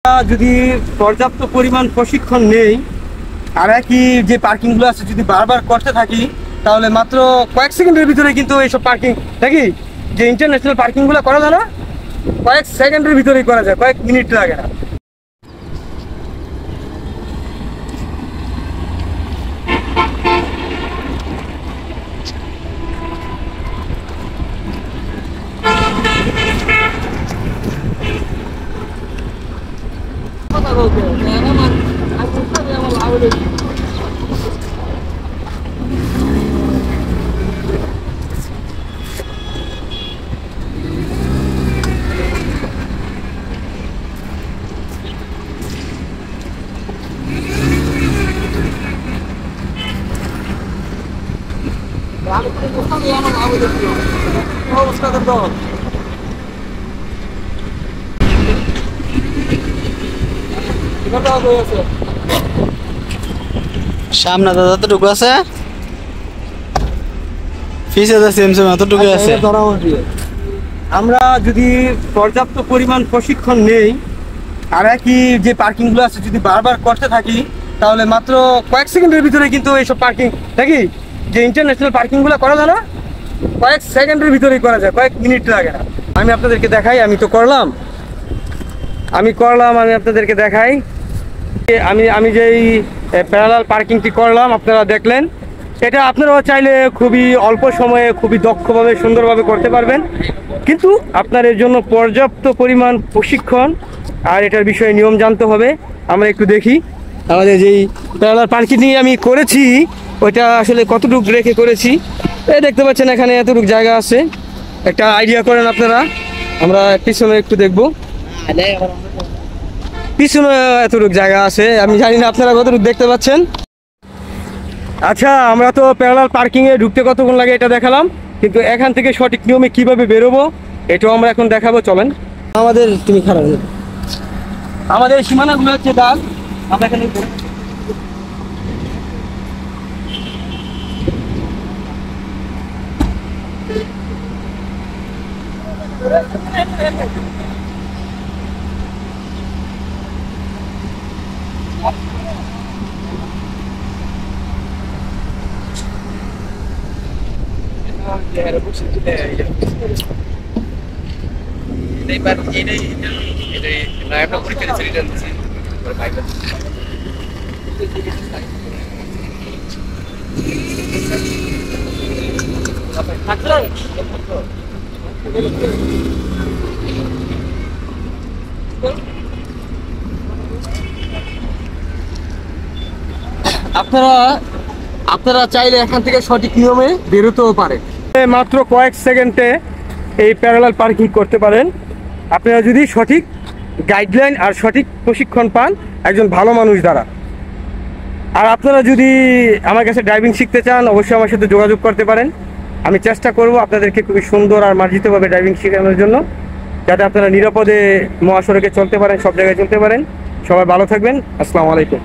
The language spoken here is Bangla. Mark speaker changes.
Speaker 1: যদি পর্যাপ্ত পরিমাণ প্রশিক্ষণ নেই আর একই যে পার্কিংগুলো আছে যদি বারবার করতে থাকি তাহলে মাত্র কয়েক সেকেন্ডের ভিতরে কিন্তু এইসব পার্কিং নাকি যে ইন্টারন্যাশনাল পার্কিংগুলো করা যায় না, কয়েক সেকেন্ডের ভিতরেই করা যায়, কয়েক মিনিট লাগে না।
Speaker 2: সামনে তো যতটুকু আছে পিছে সেম সেম এতটুকু আছে।
Speaker 1: আমরা যদি পর্যাপ্ত পরিমাণ প্রশিক্ষণ নেই আর একই যে পার্কিংগুলো আছে যদি বারবার করতে থাকি তাহলে মাত্র কয়েক সেকেন্ডের ভিতরে কিন্তু এইসব পার্কিং নাকি যে ইন্টারন্যাশনাল পার্কিংগুলো করা যায় না, কয়েক সেকেন্ডের ভিতরেই করা যায়, কয়েক মিনিট লাগে না। আমি আপনাদেরকে দেখাই, আমি করলাম আমি আপনাদেরকে দেখাই। আমি যেই প্যারালাল পার্কিংটি করলাম আপনারা দেখলেন, এটা আপনারাও চাইলে খুবই অল্প সময়ে খুবই দক্ষভাবে সুন্দরভাবে করতে পারবেন, কিন্তু আপনার এর জন্য পর্যাপ্ত পরিমাণ প্রশিক্ষণ আর এটার বিষয়ে নিয়ম জানতে হবে। আমরা একটু দেখি আমাদের যেই প্যারালাল পার্কিং আমি করেছি ওইটা আসলে কতটুকু রেখে করেছি। এই দেখতে পাচ্ছেন এখানে এতটুকু জায়গা আছে, একটা আইডিয়া করেন আপনারা। আমরা পিছনে একটু দেখবো, পিছনে এতটুকু জায়গা আছে, আমি জানি না আপনারা কতটুকু দেখতে পাচ্ছেন। আচ্ছা, আমরা তো প্যারালাল পার্কিংয়ে ঢুকতে কতক্ষণ লাগে এটা দেখালাম, কিন্তু এখান থেকে সঠিক নিয়মে কিভাবে বেরোবো এটাও আমরা এখন দেখাবো। চলেন তুমি খারাপ আমাদের সীমানাগুলো হচ্ছে ডাল, আমরা এখানে আপনারা চাইলে এখান থেকে সঠিক নিয়মে বেরোতেও পারে। মাত্র কয়েক সেকেন্ডে এই প্যারালাল পার্কিং করতে পারেন আপনারা যদি সঠিক গাইডলাইন আর সঠিক প্রশিক্ষণ পান একজন ভালো মানুষ দ্বারা। আর আপনারা যদি আমার কাছে ড্রাইভিং শিখতে চান অবশ্যই আমার সাথে যোগাযোগ করতে পারেন। আমি চেষ্টা করব আপনাদেরকে খুবই সুন্দর আর মার্জিতভাবে ড্রাইভিং শেখানোর জন্য, যাতে আপনারা নিরাপদে মহাসড়কে চলতে পারেন, সব জায়গায় চলতে পারেন। সবাই ভালো থাকবেন। আসসালামু আলাইকুম।